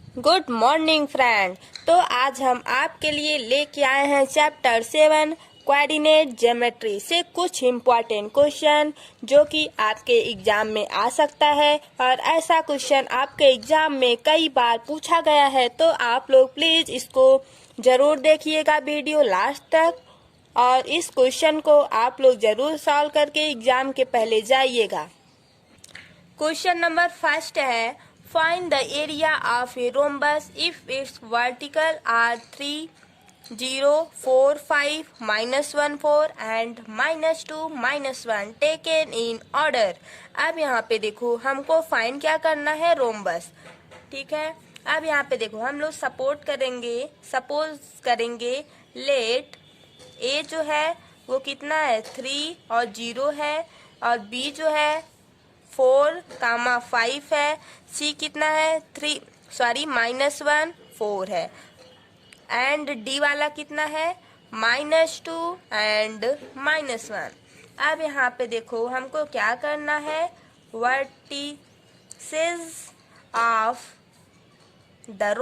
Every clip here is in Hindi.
Good morning friend. तो आज हम आपके लिए लेके आए हैं चैप्टर 7 कोऑर्डिनेट ज्योमेट्री से कुछ इम्पोर्टेंट क्वेश्चन जो कि आपके एग्जाम में आ सकता है और ऐसा क्वेश्चन आपके एग्जाम में कई बार पूछा गया है। तो आप लोग प्लीज इसको जरूर देखिएगा वीडियो लास्ट तक और इस क्वेश्चन को आप लोग जरूर सॉल्व करके एग्जाम के पहले जाइएगा। क्वेश्चन नंबर फर्स्ट है, find the area of a rhombus if its vertical are 3, 0, 4, 5, -1, 4 and -2, -1 taken in order. अब यहाँ पे देखो हमको फाइंड क्या करना है, रोम्बस। ठीक है, अब यहाँ पे देखो हम लोग सपोज करेंगे लेट ए जो है वो कितना है 3 और 0 है और बी जो है 4, 5 है, सी कितना है -1, 4 है एंड डी वाला कितना है -2 एंड -1। अब यहाँ पे देखो हमको क्या करना है, वर्टिसेस ऑफ द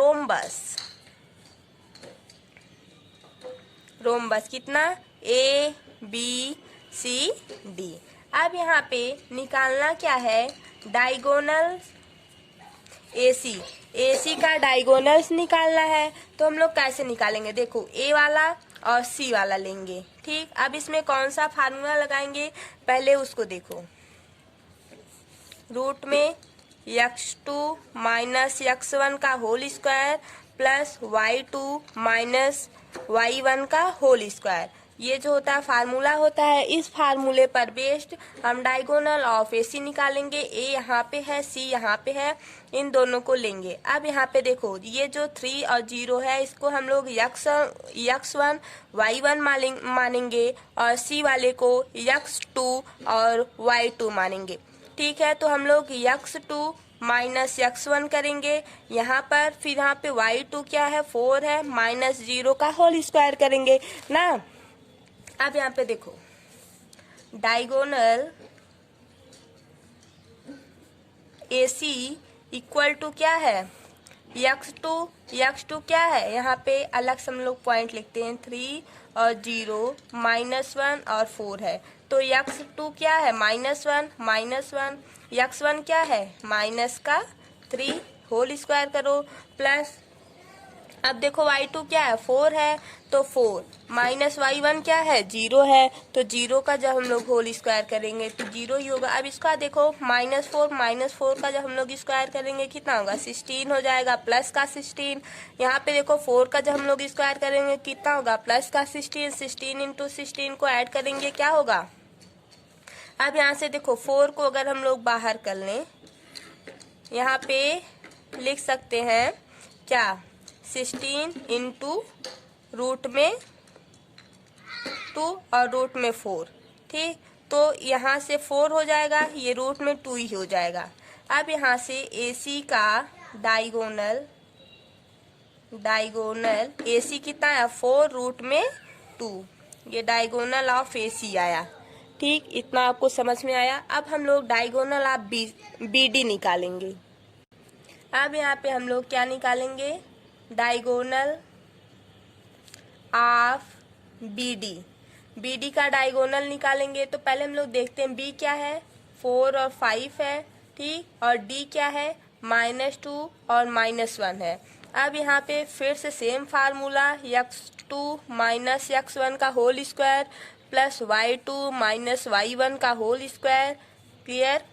रोम्बस कितना ए बी सी डी। अब यहाँ पे निकालना क्या है, डायगोनल एसी का डायगोनल्स निकालना है। तो हम लोग कैसे निकालेंगे, देखो ए वाला और सी वाला लेंगे। ठीक, अब इसमें कौन सा फार्मूला लगाएंगे पहले उसको देखो। रूट में x2 माइनस x1 का whole square plus y2 minus y1 का होल स्क्वायर, ये जो होता है फार्मूला होता है। इस फार्मूले पर बेस्ड हम डायगोनल ऑफ AC निकालेंगे। ए यहाँ पे है, सी यहाँ पे है, इन दोनों को लेंगे। अब यहाँ पे देखो ये जो 3 और 0 है इसको हम लोग x1 y1 मानेंगे और सी वाले को x2 और y2 मानेंगे। ठीक है, तो हम लोग x2 माइनस x1 करेंगे यहाँ पर, फिर यहाँ पे y2 क्या है 4 है, -0 का होल स्क्वायर करेंगे ना। अब यहाँ पे देखो डायगोनल AC इक्वल टू क्या है, x2 क्या है, यहाँ पे अलग से हम लोग पॉइंट लिखते हैं 3 और 0, -1 और 4 है। तो x2 क्या है -1, x1 क्या है -3 होल स्क्वायर करो प्लस, अब देखो y2 क्या है 4 है तो 4 माइनस y1 क्या है 0 है, तो 0 का जब हम लोग होल स्क्वायर करेंगे तो 0 ही होगा। अब इसका देखो -4 का जब हम लोग स्क्वायर करेंगे कितना होगा 16 हो जाएगा, प्लस का 16। यहाँ पे देखो 4 का जब हम लोग स्क्वायर करेंगे कितना होगा प्लस का 16 इंटू 16 को ऐड करेंगे क्या होगा। अब यहाँ से देखो 4 को अगर हम लोग बाहर कर लें, यहाँ पे लिख सकते हैं क्या 16 इंटू रूट में 2 और रूट में 4। ठीक, तो यहाँ से 4 हो जाएगा, ये रूट में 2 ही हो जाएगा। अब यहाँ से AC का डायगोनल AC कितना है 4 रूट में 2, ये डायगोनल ऑफ AC आया। ठीक, इतना आपको समझ में आया। अब हम लोग डायगोनल ऑफ BD निकालेंगे। अब यहाँ पे हम लोग क्या निकालेंगे, डायगोनल ऑफ BD का डायगोनल निकालेंगे। तो पहले हम लोग देखते हैं B क्या है 4 और 5 है, ठीक, और D क्या है -2 और -1 है। अब यहाँ पे फिर से same formula x2 minus x1 का whole square plus y2 minus y1 का होल स्क्वायर, क्लियर।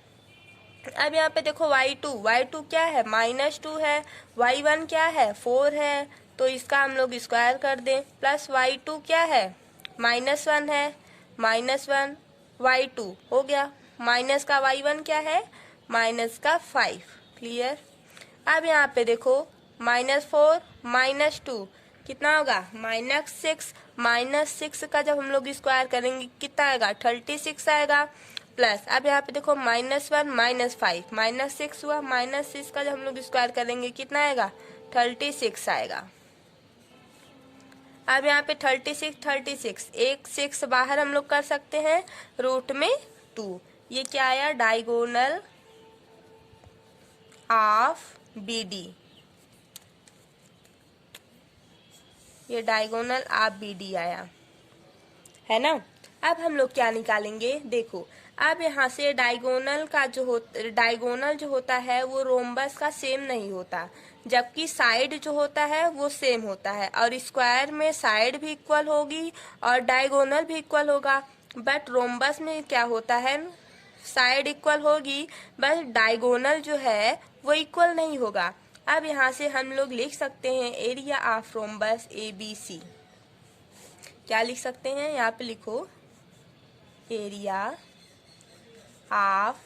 अब यहाँ पे देखो y2 क्या है -2 है, y1 क्या है 4 है, तो इसका हम लोग स्क्वायर कर दें, प्लस y2 क्या है -1 है, -1 y2 हो गया, माइनस का y1 क्या है -5, क्लियर। अब यहाँ पे देखो -4 -2 कितना होगा -6 का जब हम लोग स्क्वायर करेंगे कितना आएगा 36 आएगा, प्लस अब यहाँ पे देखो -1 -5 -6 हुआ, -6 का जब हम लोग स्क्वायर करेंगे कितना आएगा 36 आएगा। अब यहाँ पे 36 एक 6 बाहर हम लोग कर सकते हैं, रूट में 2, ये क्या आया डायगोनल ऑफ BD। ये डायगोनल ऑफ BD आया, है ना। अब हम लोग क्या निकालेंगे, देखो अब यहाँ से डायगोनल जो होता है वो रोम्बस का सेम नहीं होता, जबकि साइड जो होता है वो सेम होता है, और स्क्वायर में साइड भी इक्वल होगी और डायगोनल भी इक्वल होगा। बट रोम्बस में क्या होता है, साइड इक्वल होगी बस डायगोनल जो है वो इक्वल नहीं होगा। अब यहाँ से हम लोग लिख सकते हैं एरिया ऑफ रोम्बस ABC। क्या लिख सकते हैं, यहाँ पे लिखो एरिया ऑफ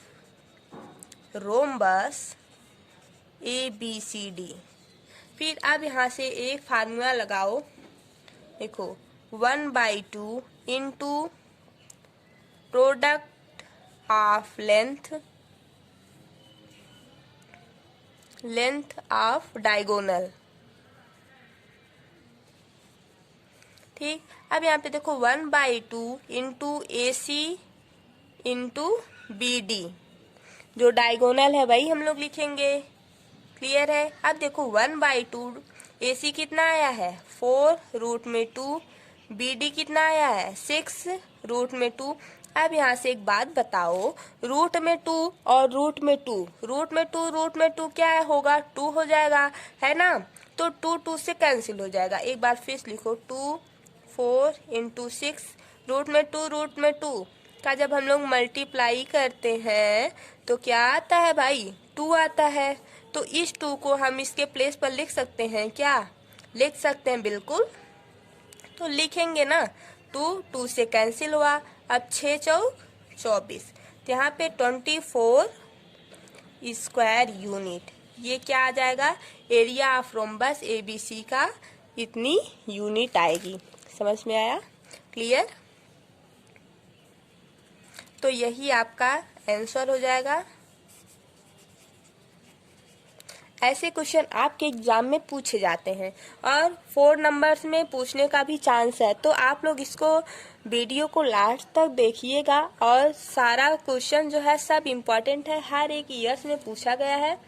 रोम्बस ABCD। फिर अब यहाँ से एक फार्मूला लगाओ, देखो 1/2 into product of length of diagonal. ठीक, अब यहाँ पे देखो 1/2 इंटू AC इंटू BD, जो डायगोनल है वही हम लोग लिखेंगे। क्लियर है। अब देखो 1/2 AC कितना आया है 4√2, BD कितना आया है 6√2। अब यहाँ से एक बात बताओ, रूट में 2 और रूट में 2 क्या होगा, 2 हो जाएगा, है ना। तो 2 से कैंसिल हो जाएगा। एक बार फिर लिखो 2 4 इंटू 6 रूट में 2 का जब हम लोग मल्टीप्लाई करते हैं तो क्या आता है भाई, 2 आता है। तो इस 2 को हम इसके प्लेस पर लिख सकते हैं, क्या लिख सकते हैं, बिल्कुल। तो लिखेंगे ना, 2 से कैंसिल हुआ। अब 6 चौक 24, तो यहाँ पे 24 स्क्वायर यूनिट, ये क्या आ जाएगा, एरिया ऑफ रोम्बस ABC का इतनी यूनिट आएगी। समझ में आया, क्लियर। तो यही आपका आंसर हो जाएगा। ऐसे क्वेश्चन आपके एग्जाम में पूछे जाते हैं और 4 नंबर्स में पूछने का भी चांस है। तो आप लोग इसको वीडियो को लास्ट तक देखिएगा, और सारा क्वेश्चन जो है सब इम्पोर्टेंट है, हर एक ईयर्स में पूछा गया है।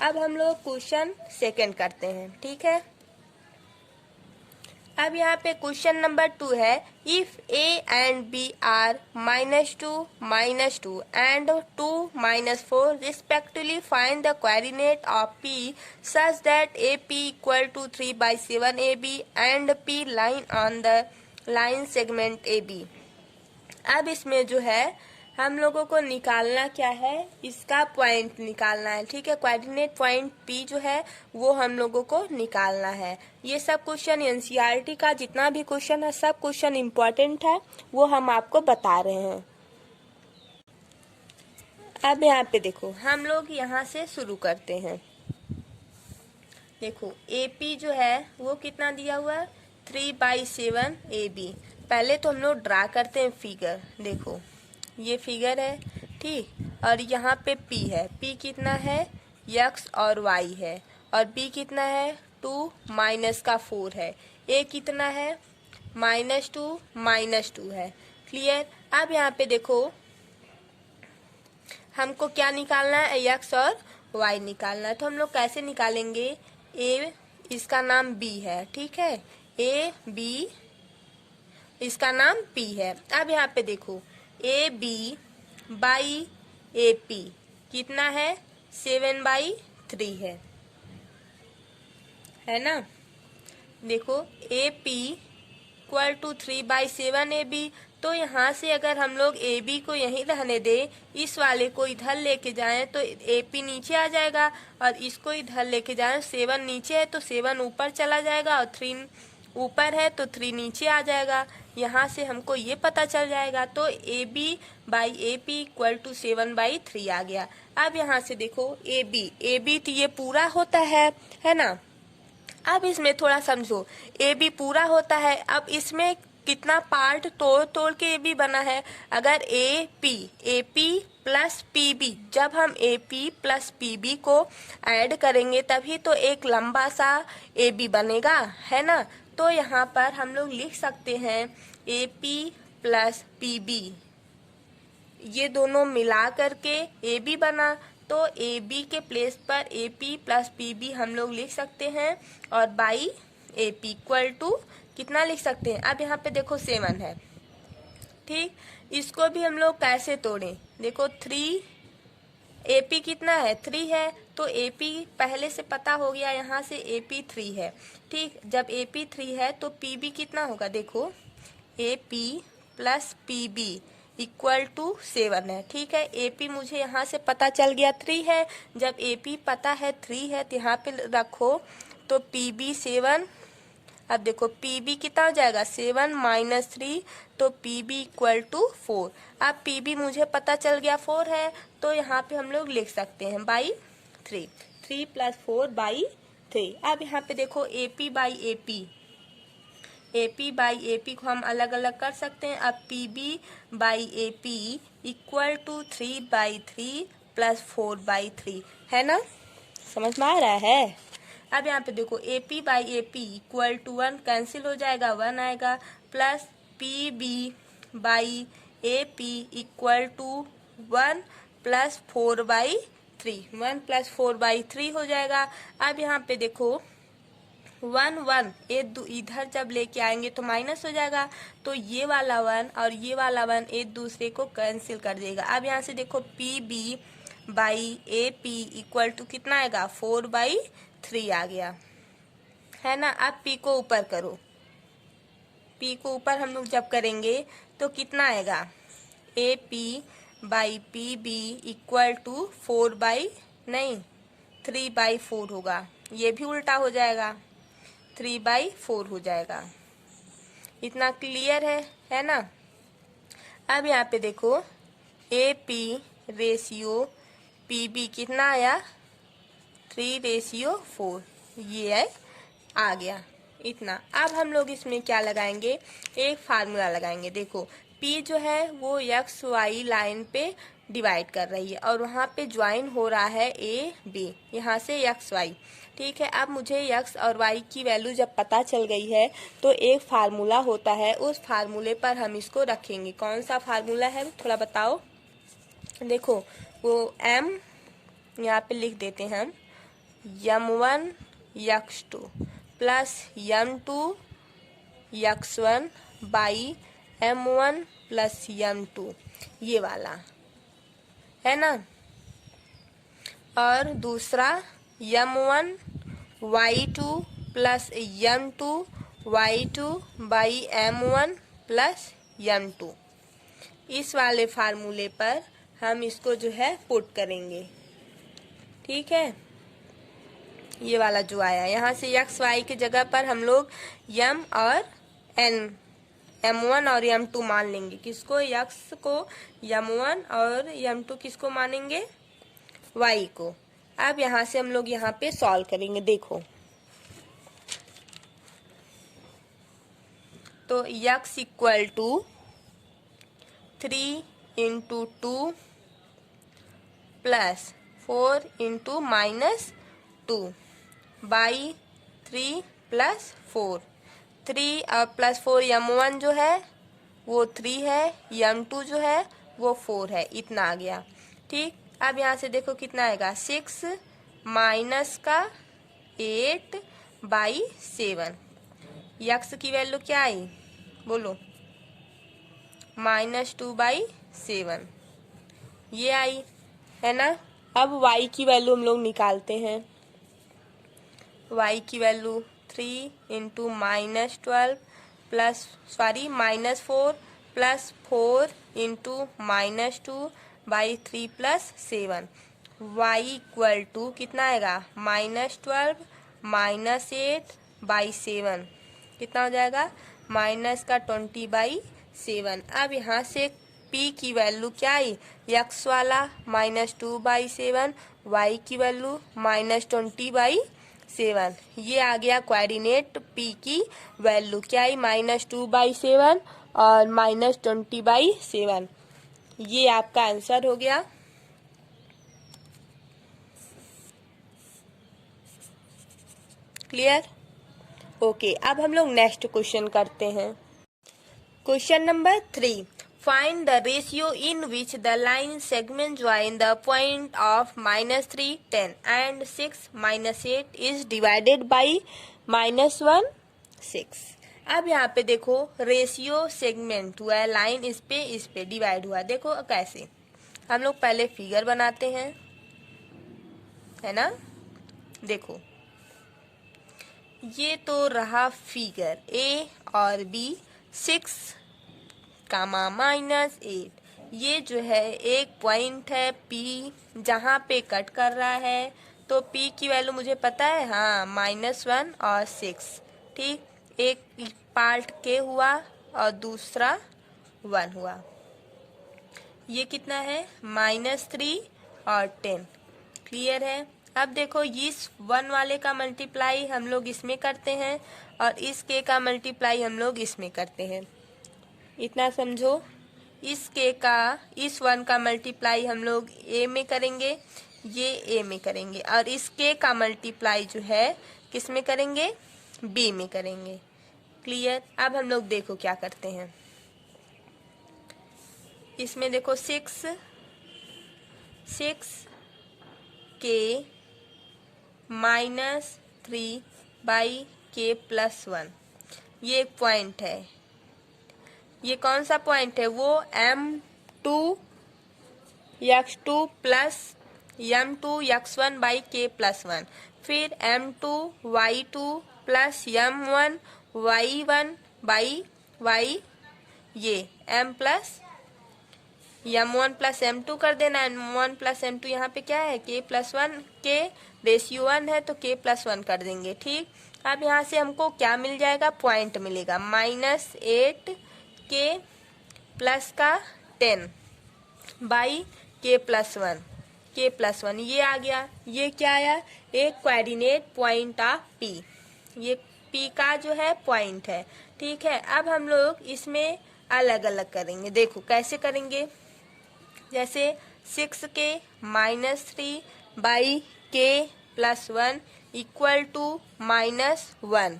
अब हम लोग क्वेश्चन सेकंड करते हैं, ठीक है। अब यहाँ पे क्वेश्चन नंबर 2 है, if A and B are -2 and 2 -4 respectively find the coordinate of P such that AP equal to 3/7 AB and P line on the line segment AB। अब इसमें जो है हम लोगों को निकालना क्या है, इसका पॉइंट निकालना है, ठीक है। कोऑर्डिनेट पॉइंट P जो है वो हम लोगों को निकालना है। ये सब क्वेश्चन NCERT का जितना भी क्वेश्चन है सब क्वेश्चन इम्पोर्टेंट है, वो हम आपको बता रहे हैं। अब यहाँ पे देखो, हम लोग यहाँ से शुरू करते हैं। देखो AP जो है वो कितना दिया हुआ है, 3/7 AB। पहले तो हम लोग ड्रा करते हैं फिगर। देखो ये फिगर है, ठीक, और यहाँ पे P है, P कितना है, X और Y है, और B कितना है 2 -4 है, A कितना है -2 है। क्लियर। अब यहाँ पे देखो हमको क्या निकालना है, X और Y निकालना है। तो हम लोग कैसे निकालेंगे, A इसका नाम B है, ठीक है, A B इसका नाम P है। अब यहाँ पे देखो AB बाई AP कितना है 7/3 है ना। देखो AP इक्वल टू 3/7 AB। तो यहाँ से अगर हम लोग AB को यहीं रहने दें, इस वाले को इधर लेके जाएं तो AP नीचे आ जाएगा, और इसको इधर लेके जाएं, 7 नीचे है तो 7 ऊपर चला जाएगा, और 3 ऊपर है तो 3 नीचे आ जाएगा। यहाँ से हमको ये पता चल जाएगा। तो AB by AP equal to 7/3 आ गया। अब यहाँ से देखो AB तो ये पूरा होता है ना। अब इसमें थोड़ा समझो, AB पूरा होता है, अब इसमें कितना पार्ट तोड़ के AB बना है। अगर AP प्लस PB, जब हम AP प्लस PB को ऐड करेंगे तभी तो एक लंबा सा AB बनेगा, है ना। तो यहाँ पर हम लोग लिख सकते हैं AP प्लस PB, ये दोनों मिला करके AB बना, तो AB के प्लेस पर AP प्लस PB हम लोग लिख सकते हैं, और by A P equal to कितना लिख सकते हैं। अब यहाँ पे देखो 7 है, ठीक। इसको भी हम लोग कैसे तोड़ें, देखो 3 AP कितना है 3 है, तो AP पहले से पता हो गया, यहाँ से AP 3 है, ठीक। जब AP 3 है तो PB कितना होगा, देखो AP plus PB equal to 7 है, ठीक है। AP मुझे यहाँ से पता चल गया 3 है, जब AP पता है 3 है तो यहाँ पे रखो, तो PB 7। अब देखो PB कितना हो जाएगा 7 माइनस 3, तो PB इक्वल टू 4। अब PB मुझे पता चल गया 4 है, तो यहाँ पे हम लोग लिख सकते हैं बाई 3, 3 प्लस 4 बाई 3। अब यहाँ पे देखो AP by AP, AP by AP को हम अलग अलग कर सकते हैं। अब PB by AP equal to 3 by 3 plus 4 by 3, है ना, समझ में आ रहा है। अब यहाँ पे देखो AP by AP equal to 1 cancel हो जाएगा, 1 आएगा, plus PB by AP equal to 1 plus 4 by 3, 1 plus 4 by 3 हो जाएगा। अब यहाँ पे देखो 1 1 इधर जब लेके आएंगे तो माइनस हो जाएगा, तो ये वाला 1 और ये वाला 1 एक दूसरे को कैंसिल कर देगा। अब यहाँ से देखो PB by AP equal to कितना आएगा 4 बाई 3 आ गया, है ना। अब P को ऊपर करो, P को ऊपर हम लोग जब करेंगे तो कितना आएगा AP by PB equal to 4 by 3 by 4 होगा, ये भी उल्टा हो जाएगा, 3 बाई 4 हो जाएगा। इतना क्लियर है ना। अब यहाँ पे देखो AP रेशियो PB कितना आया 3:4, ये आ गया इतना। अब हम लोग इसमें क्या लगाएंगे, एक फार्मूला लगाएंगे। देखो P जो है वो XY लाइन पे डिवाइड कर रही है और वहाँ पे ज्वाइन हो रहा है AB, यहाँ से XY, ठीक है। अब मुझे X और Y की वैल्यू जब पता चल गई है तो एक फार्मूला होता है, उस फार्मूले पर हम इसको रखेंगे। कौन सा फार्मूला है थोड़ा बताओ। देखो वो M यहाँ पे लिख देते हैं हम, M1 X2 plus M2 X1 by M1 plus M2, ये वाला है ना। और दूसरा M1 Y2 plus M2 Y2 by M1 plus M2, इस वाले फार्मूले पर हम इसको जो है पुट करेंगे, ठीक है। ये वाला जो आया, यहाँ से XY की जगह पर हम लोग M और N, M1 और M2 मान लेंगे। किसको, X को M1 और M2 किसको मानेंगे, Y को। अब यहाँ से हम लोग यहाँ पे सॉल्व करेंगे। देखो तो X equal to 3 into 2 plus 4 into minus 2 by 3 plus 4, 3 और प्लस 4, M1 जो है वो 3 है, M2 जो है वो 4 है, इतना आ गया, ठीक। अब यहाँ से देखो कितना आएगा 6 माइनस का 8 बाई 7, X की वैल्यू क्या आई बोलो, -2 बाई 7, ये आई, है ना। अब Y की वैल्यू हम लोग निकालते हैं। Y की value 3 into -12 plus -4 plus 4 into -2 by 3 plus 7, Y equal to कितना आएगा -12 माइनस 8 बाई 7, कितना हो जाएगा -20 बाई 7। अब यहाँ से P की वैल्यू क्या आई, X वाला -2 बाई 7, Y की वैल्यू -20 बाई 7, ये आ गया कोऑर्डिनेट P की वैल्यू क्या आई -2 बाई 7 और -20 बाई 7, ये आपका आंसर हो गया। Clear, okay. अब हम लोग नेक्स्ट क्वेश्चन करते हैं। Question number 3, find the ratio in which the line segment join the point of -3 10 and 6 -8 is divided by -1 6। अब यहाँ पे देखो रेशियो सेगमेंट हुआ है, लाइन इस पे डिवाइड हुआ। देखो कैसे, हम लोग पहले फिगर बनाते हैं, है ना। देखो ये तो रहा फिगर ए और बी, 6 कामा -8। ये जो है एक पॉइंट है पी जहाँ पे कट कर रहा है, तो पी की वैल्यू मुझे पता है, हाँ -1 और 6। ठीक, एक पार्ट के हुआ और दूसरा 1 हुआ। ये कितना है -3 और 10। क्लियर है। अब देखो इस 1 वाले का मल्टीप्लाई हम लोग इसमें करते हैं और इस के का मल्टीप्लाई हम लोग इसमें करते हैं। इतना समझो। इस के का इस 1 का मल्टीप्लाई हम लोग ए में करेंगे, ये ए में करेंगे, और इस के का मल्टीप्लाई जो है किस में करेंगे, बी में करेंगे। क्लियर। अब हम लोग देखो क्या करते हैं, इसमें देखो 6 के -3 बाई के +1, ये एक पॉइंट है। ये कौन सा पॉइंट है, वो m2 x2 plus m2 x1 by के +1, फिर m2 y2 plus m1 y1 by y, ये m plus m1 plus m2 कर देना। m1 प्लस m2 यहाँ पे क्या है, k +1, के रेशियो 1 है तो k +1 कर देंगे। ठीक, अब यहाँ से हमको क्या मिल जाएगा, पॉइंट मिलेगा, -8 के प्लस का 10 बाई के +1, ये आ गया। ये क्या आया, एक कोऑर्डिनेट पॉइंट ऑफ पी, ये पी का जो है पॉइंट है। ठीक है, अब हम लोग इसमें अलग अलग करेंगे। देखो कैसे करेंगे, जैसे 6 के -3 बाई के +1 इक्वल टू -1।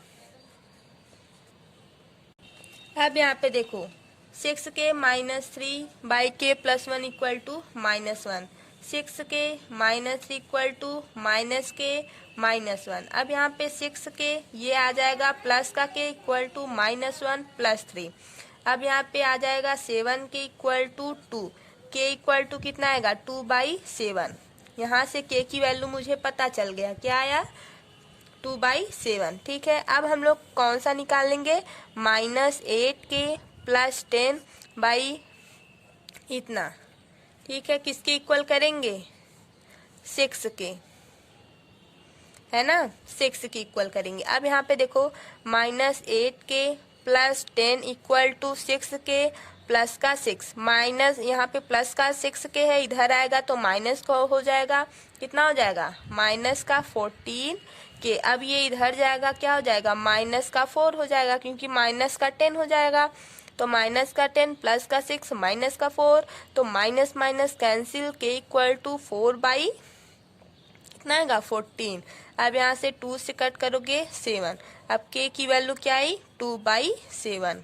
अब यहाँ पे देखो 6 के -3 बाई के +1 इक्वल टू -1, 6 के -3 इक्वल टू माइनस के -1। अब यहाँ पे 6 के ये आ जाएगा प्लस का के इक्वल टू -1 + 3। अब यहाँ पे आ जाएगा 7 के इक्वल टू 2, के इक्वल टू कितना आएगा, 2/7। यहाँ से के की वैल्यू मुझे पता चल गया, क्या आया, 2/7। ठीक है, अब हम लोग कौन सा निकालेंगे, -8 के प्लस 10 बाई इतना। ठीक है, किसके इक्वल करेंगे, 6 के, है ना, 6 के इक्वल करेंगे। अब यहाँ पे देखो -8 के प्लस 10 इक्वल टू 6 के प्लस का 6, माइनस यहाँ पे प्लस का 6 के है, इधर आएगा तो माइनस का हो जाएगा, कितना हो जाएगा, -14 के। अब ये इधर जाएगा, क्या हो जाएगा, -4 हो जाएगा, क्योंकि माइनस का 10 हो जाएगा, तो -10 प्लस का 6 -4, तो माइनस माइनस कैंसिल, के इक्वल टू 4/, कितना आएगा, 14। अब यहाँ से 2 से कट करोगे 7, अब के की वैल्यू क्या आई, 2/7।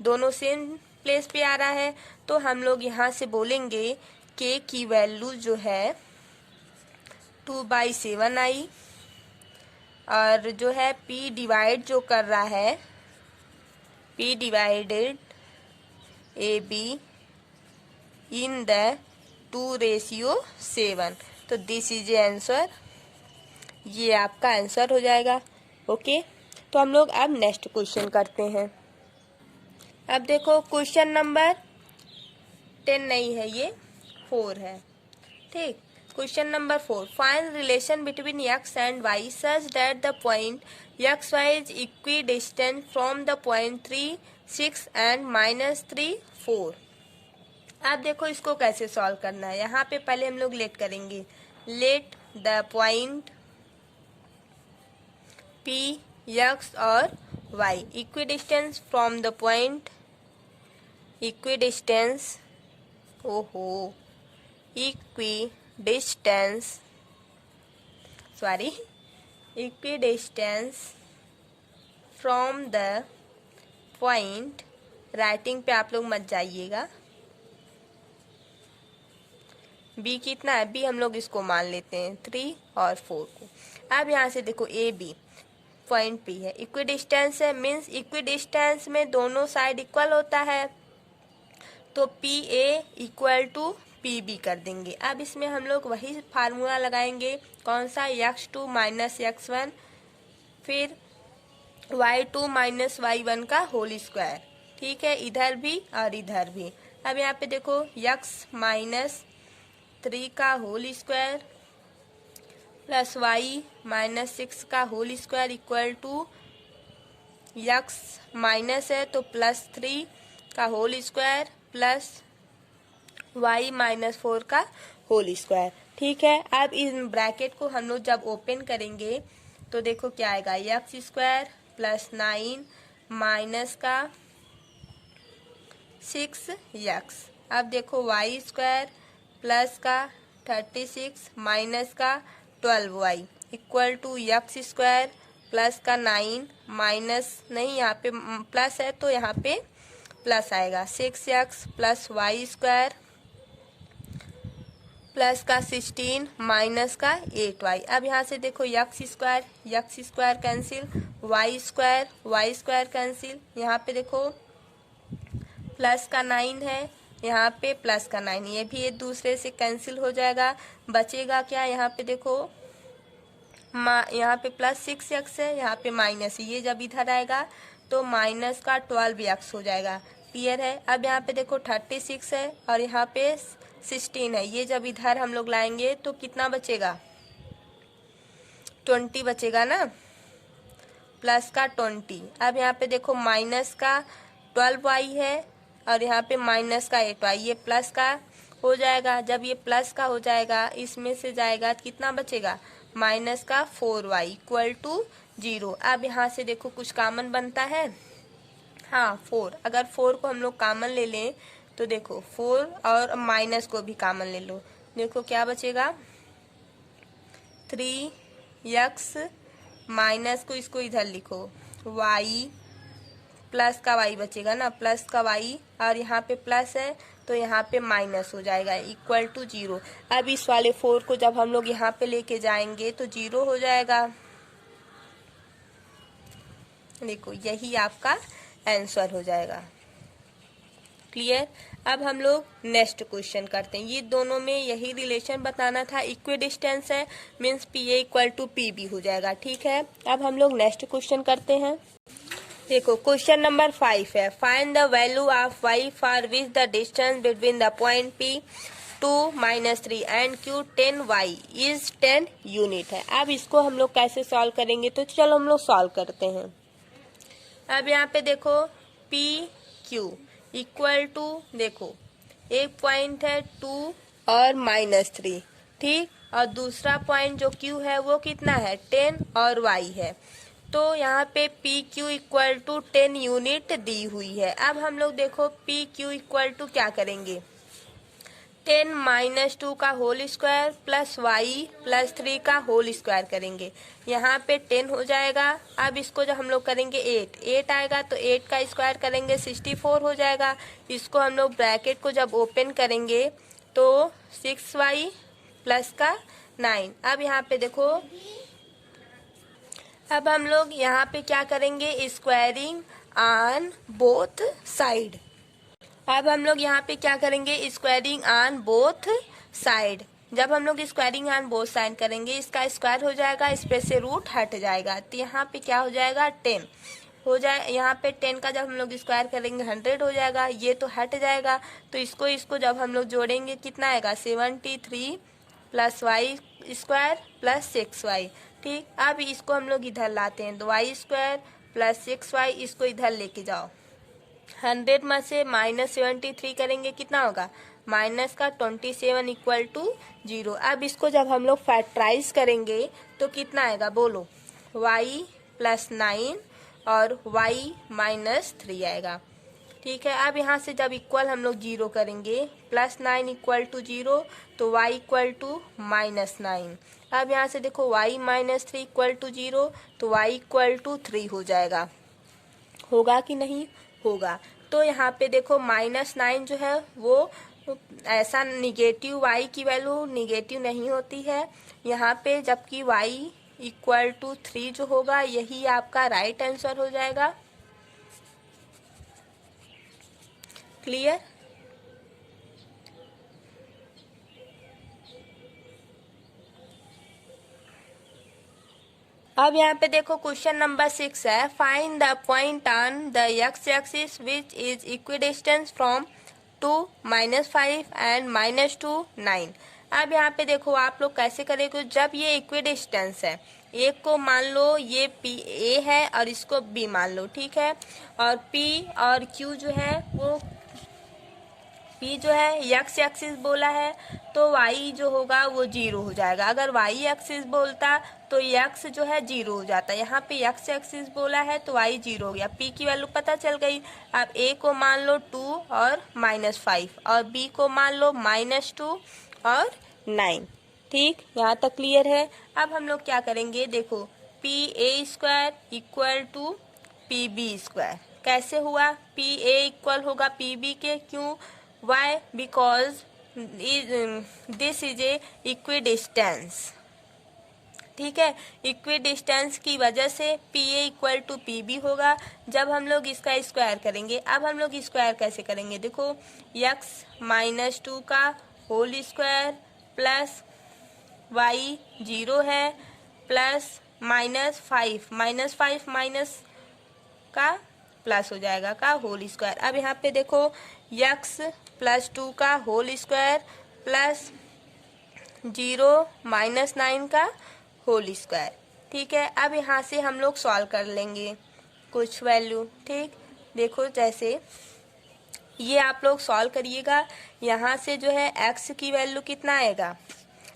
दोनों सेम प्लेस पे आ रहा है, तो हम लोग यहाँ से बोलेंगे के की वैल्यू जो है 2/7 आई, और जो है p डिवाइड जो कर रहा है, p divided A be in the 2:7, तो दिस इज ए आंसर, ये आपका आंसर हो जाएगा। ओके, तो हम लोग अब नेक्स्ट क्वेश्चन करते हैं। अब देखो क्वेश्चन नंबर 10 नहीं है, ये 4 है। ठीक, question number 4, find relation between x and y such that the point x y is equi distant from the point 3 6 and -3 4। अब देखो इसको कैसे सॉल्व करना है। यहाँ पे पहले हम लोग लेट करेंगे, let the point P x और y equidistance from the point, equidistance, ओहो, equidistance from the point, writing पे आप लोग मत जाइएगा, बी कितना है, बी हम लोग इसको मान लेते हैं 3 और 4 को। अब यहाँ से देखो ए बी, पॉइंट पी है। इक्विडिस्टेंस है मीन्स इक्विडिस्टेंस में दोनों साइड इक्वल होता है, तो P A equal to P B कर देंगे। अब इसमें हम लोग वही फार्मूला लगाएंगे, कौन सा, x2 माइनस x1 फिर y2 माइनस y1 का होल स्क्वायर। ठीक है, इधर भी और इधर भी। अब यहाँ पे देखो x माइनस 3 का whole square plus y minus 6 का whole square equal to x minus है तो प्लस 3 का whole square plus y minus 4 का होल स्क्वायर। ठीक है, अब इस ब्रैकेट को हम लोग जब ओपन करेंगे तो देखो क्या आएगा, x स्क्वायर प्लस 9 माइनस का 6x। अब देखो y स्क्वायर प्लस का 36 माइनस का 12y equal to x square plus का 9 माइनस नहीं, यहाँ पे प्लस है तो यहाँ पे प्लस आएगा 6x plus y square plus का 16 माइनस का 8y। अब यहाँ से देखो x square cancel, y square cancel, यहाँ पे देखो प्लस का 9 है, यहाँ पे प्लस का 9, ये भी एक दूसरे से कैंसिल हो जाएगा। बचेगा क्या, यहाँ पे देखो यहाँ पे प्लस 6x है, यहाँ पे माइनस, ये जब इधर आएगा तो माइनस का 12x हो जाएगा। क्लियर है। अब यहाँ पे देखो 36 है और यहाँ पे 16 है, ये जब इधर हम लोग लाएंगे तो कितना बचेगा, 20 बचेगा ना, प्लस का 20। अब यहाँ पे देखो माइनस का 12y है और यहाँ पे माइनस का 8y, ये प्लस का हो जाएगा। जब ये प्लस का हो जाएगा इसमें से जाएगा कितना बचेगा, माइनस का 4y इक्वल टू 0। अब यहाँ से देखो कुछ कॉमन बनता है, हाँ 4। अगर 4 को हम लोग कॉमन ले लें तो देखो 4 और माइनस को भी कॉमन ले लो, देखो क्या बचेगा, 3x माइनस को इसको इधर लिखो y प्लस का y बचेगा ना, प्लस का y और यहाँ पे प्लस है तो यहाँ पे माइनस हो जाएगा इक्वल टू 0। अब इस वाले 4 को जब हम लोग यहाँ पे लेके जाएंगे तो 0 हो जाएगा। देखो यही आपका आंसर हो जाएगा। क्लियर। अब हम लोग नेक्स्ट क्वेश्चन करते हैं। ये दोनों में यही रिलेशन बताना था, इक्विडिस्टेंस है means P A equal to P B हो जाएगा। ठीक है, अब हम लोग नेक्स्ट क्वेश्चन करते हैं। देखो क्वेश्चन नंबर 5 है, find the value of y for which the distance between the point P 2 - 3 and Q 10y is 10 unit है। अब इसको हम लोग कैसे सॉल्व करेंगे, तो चलो हम लोग सॉल्व करते हैं। अब यहाँ पे देखो P Q इक्वल टू, देखो एक पॉइंट है 2 और -3, ठीक, और दूसरा पॉइंट जो Q है वो कितना है 10 और y है, तो यहाँ पे P Q equal to 10 unit दी हुई है। अब हम लोग देखो पी क्यू इक्वल टू क्या करेंगे, 10 - 2 का whole square plus y plus 3 का होल स्क्वायर करेंगे, यहाँ पे 10 हो जाएगा। अब इसको जब हम लोग करेंगे 8 आएगा तो 8 का स्क्वायर करेंगे 64 हो जाएगा। इसको हम लोग ब्रैकेट को जब ओपन करेंगे तो 6y प्लस का 9। अब यहाँ पे देखो, अब हम लोग यहाँ पे क्या करेंगे, स्क्वायरिंग ऑन बोथ साइड। अब हम लोग यहाँ पे क्या करेंगे, स्क्वायरिंग ऑन बोथ साइड। जब हम लोग स्क्वायरिंग ऑन बोथ साइड करेंगे, इसका स्क्वायर हो जाएगा, इस पे से रूट हट जाएगा, तो यहाँ पे क्या हो जाएगा 10 हो जाए। यहाँ पे 10 का जब हम लोग स्क्वायर करेंगे 100 हो जाएगा, ये तो हट जाएगा, तो इसको जब हम लोग जोड़ेंगे कितना आएगा 73 plus y square plus 6y। ठीक, अब इसको हम लोग इधर लाते हैं, तो y स्क्वायर प्लस 6y, इसको इधर लेके जाओ, 100 में से -73 करेंगे कितना होगा, माइनस का 27 इक्वल टू 0। अब इसको जब हम लोग फैक्टराइज करेंगे तो कितना आएगा बोलो, y प्लस 9 और y -3 आएगा। ठीक है, अब यहाँ से जब इक्वल हम लोग 0 करेंगे, प्लस 9 इक्वल टू 0 तो y इक्वल टू -9। अब यहाँ से देखो y -3 इक्वल टू 0 तो y इक्वल टू 3 हो जाएगा, होगा कि नहीं होगा। तो यहाँ पे देखो -9 जो है वो ऐसा निगेटिव, y की वैल्यू निगेटिव नहीं होती है यहाँ पे, जबकि y इक्वल टू 3 जो होगा यही आपका राइट आंसर हो जाएगा। क्लियर? अब यहाँ पे देखो क्वेश्चन नंबर 6 है, find the point on the x axis which is equidistance from 2, -5 and -2, 9। अब यहाँ पे देखो आप लोग कैसे करेंगे, जब ये इक्विडिस्टेंस है, एक को मान लो ये पी ए है और इसको बी मान लो, ठीक है, और पी और क्यू जो है वो पी जो है एक्स एक्सिस बोला है तो वाई जो होगा वो 0 हो जाएगा। अगर वाई एक्सिस बोलता तो एक्स जो है 0 हो जाता। यहाँ पे एक्स एक्सिस बोला है तो वाई 0 हो गया। पी की वैल्यू पता चल गई। अब ए को मान लो 2 और -5 और बी को मान लो -2 और 9। ठीक, यहाँ तक क्लियर है। अब हम लोग क्या करेंगे, देखो P A square equal to P B square कैसे हुआ, पी ए इक्वल होगा पी बी के, क्यों, why, because this is a equidistance. ठीक है, इक्विडिस्टेंस की वजह से P A equal to P B होगा। जब हम लोग इसका स्क्वायर करेंगे, अब हम लोग स्क्वायर कैसे करेंगे, देखो x -2 का होल स्क्वायर प्लस y 0 है प्लस -5 माइनस का प्लस हो जाएगा का होल स्क्वायर। अब यहाँ पे देखो x +2 का होल स्क्वायर प्लस 0 -9 का होल स्क्वायर। ठीक है, अब यहाँ से हम लोग सॉल्व कर लेंगे कुछ वैल्यू। ठीक, देखो जैसे ये आप लोग सॉल्व करिएगा, यहाँ से जो है x की वैल्यू कितना आएगा,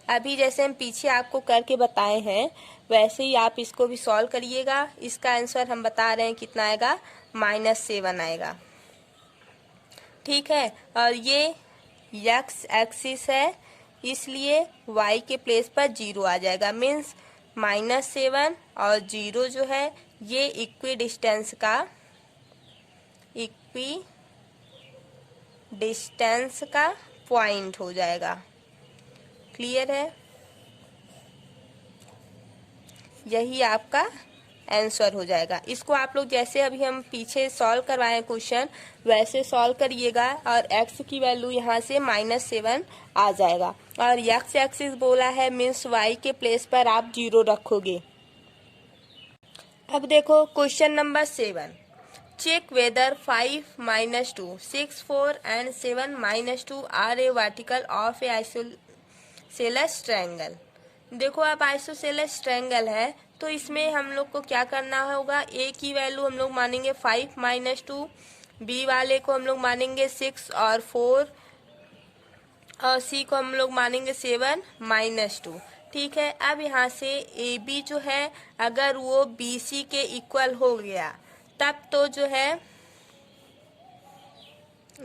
अभी जैसे हम पीछे आपको करके बताए हैं वैसे ही आप इसको भी सॉल्व करिएगा। इसका आंसर हम बता रहे हैं कितना आएगा, -7 आएगा। ठीक है, और ये x एक्सिस है इसलिए y के प्लेस पर 0 आ जाएगा, मीन्स -7 और 0 जो है ये इक्विडिस्टेंस का पॉइंट हो जाएगा। क्लियर है, यही आपका आंसर हो जाएगा। इसको आप लोग जैसे अभी हम पीछे सॉल्व करवाए क्वेश्चन वैसे सॉल्व करिएगा और x की वैल्यू यहाँ से -7 आ जाएगा। और x एक्सिस बोला है मीन्स y के प्लेस पर आप 0 रखोगे। अब देखो question number 7, check whether 5 -2 6 4 and 7 -2 are a vertical of a isosceles triangle. देखो अब आइसोसेलेस ट्रायंगल है तो इसमें हम लोग को क्या करना होगा, ए की वैल्यू हम लोग मानेंगे 5 -2, बी वाले को हम लोग मानेंगे 6 और 4 और सी को हम लोग मानेंगे 7 -2। ठीक है, अब यहाँ से ए बी जो है अगर वो बी सी के इक्वल हो गया तब तो जो है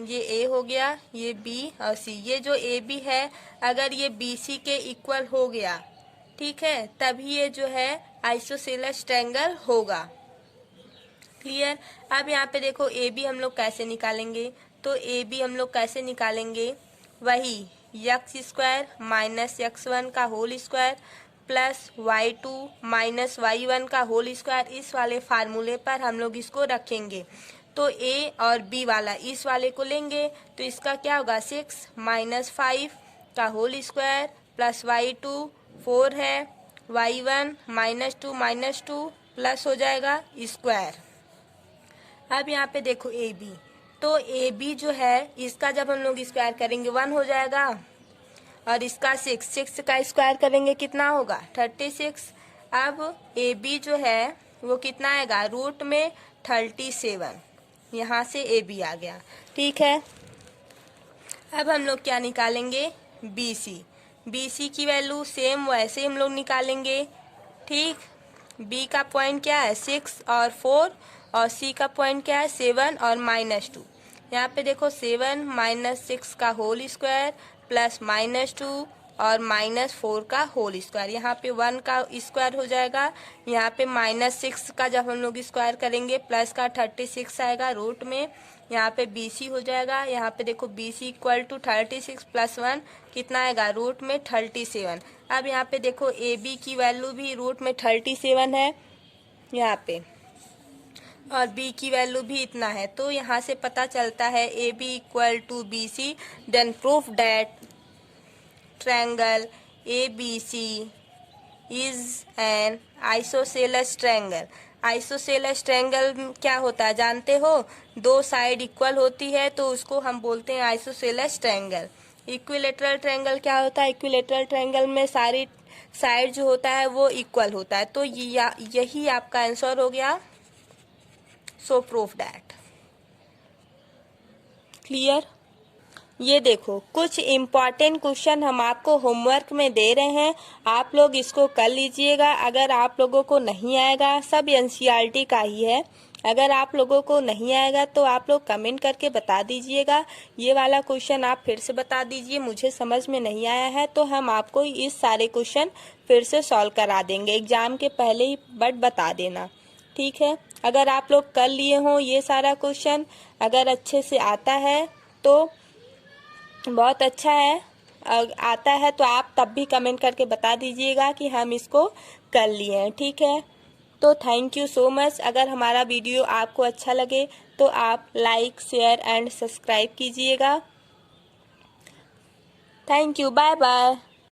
ये ए हो गया, ये बी और सी, ये जो ए बी है अगर ये बी सी के इक्वल हो गया, ठीक है, तभी ये जो है आइसोसेलेस ट्रायंगल होगा। क्लियर। अब यहाँ पे देखो ए बी हम लोग कैसे निकालेंगे, तो ए बी हम लोग कैसे निकालेंगे, वही x² -x1 का whole square plus y2 -y1 का होल स्क्वायर, इस वाले फार्मूले पर हम लोग इसको रखेंगे। तो ए और बी वाला इस वाले को लेंगे तो इसका क्या होगा, 6 -5 का होल स्क्वायर प्लस y2 4 है, y1 -2 प्लस हो जाएगा स्क्वायर। अब यहाँ पे देखो ए बी, तो ए बी जो है इसका जब हम लोग स्क्वायर करेंगे 1 हो जाएगा और इसका 6 का स्क्वायर करेंगे कितना होगा 36। अब ए बी जो है वो कितना आएगा, रूट में 37, यहाँ से ए बी आ गया। ठीक है, अब हम लोग क्या निकालेंगे, बी सी की वैल्यू सेम वैसे ही हम लोग निकालेंगे। ठीक, बी का पॉइंट क्या है 6 और 4 और सी का पॉइंट क्या है 7 और -2। यहाँ पे देखो 7 -6 का होल स्क्वायर प्लस -2 और -4 का होल स्क्वायर। यहाँ पे 1 का स्क्वायर हो जाएगा, यहाँ पे -6 का जब हम लोग स्क्वायर करेंगे प्लस का 36 आएगा रूट में। यहाँ पे BC हो जाएगा, यहाँ पे देखो BC इक्वल टू 36 + 1 कितना आएगा रूट में 37। अब यहाँ पे देखो AB की वैल्यू भी रूट में 37 है यहाँ पे, और B की वैल्यू भी इतना है। तो यहाँ से पता चलता है AB equal to BC, then proof that triangle ABC is an isosceles triangle. Isosceles triangle क्या होता है जानते हो? दो साइड इक्वल होती है तो उसको हम बोलते हैं आइसोसेलेस ट्रायंगल। इक्विलेटरल ट्रायंगल क्या होता है? इक्विलेटरल ट्रायंगल में सारी साइड जो होता है वो इक्वल होता है। तो यही आपका आंसर हो गया। सो प्रूफ दैट। क्लियर? ये देखो कुछ इम्पॉर्टेंट क्वेश्चन हम आपको होमवर्क में दे रहे हैं, आप लोग इसको कर लीजिएगा। अगर आप लोगों को नहीं आएगा, सब NCERT का ही है, अगर आप लोगों को नहीं आएगा तो आप लोग कमेंट करके बता दीजिएगा। ये वाला क्वेश्चन आप फिर से बता दीजिए, मुझे समझ में नहीं आया है, तो हम आपको इस सारे क्वेश्चन फिर से सॉल्व करा देंगे एग्जाम के पहले ही, बट बता देना, ठीक है? अगर आप लोग कर लिए हों ये सारा क्वेश्चन, अगर अच्छे से आता है तो बहुत अच्छा है, आता है तो आप तब भी कमेंट करके बता दीजिएगा कि हम इसको कर लिए हैं, ठीक है? तो थैंक यू सो मच। अगर हमारा वीडियो आपको अच्छा लगे तो आप लाइक, शेयर एंड सब्सक्राइब कीजिएगा। Thank you, bye bye.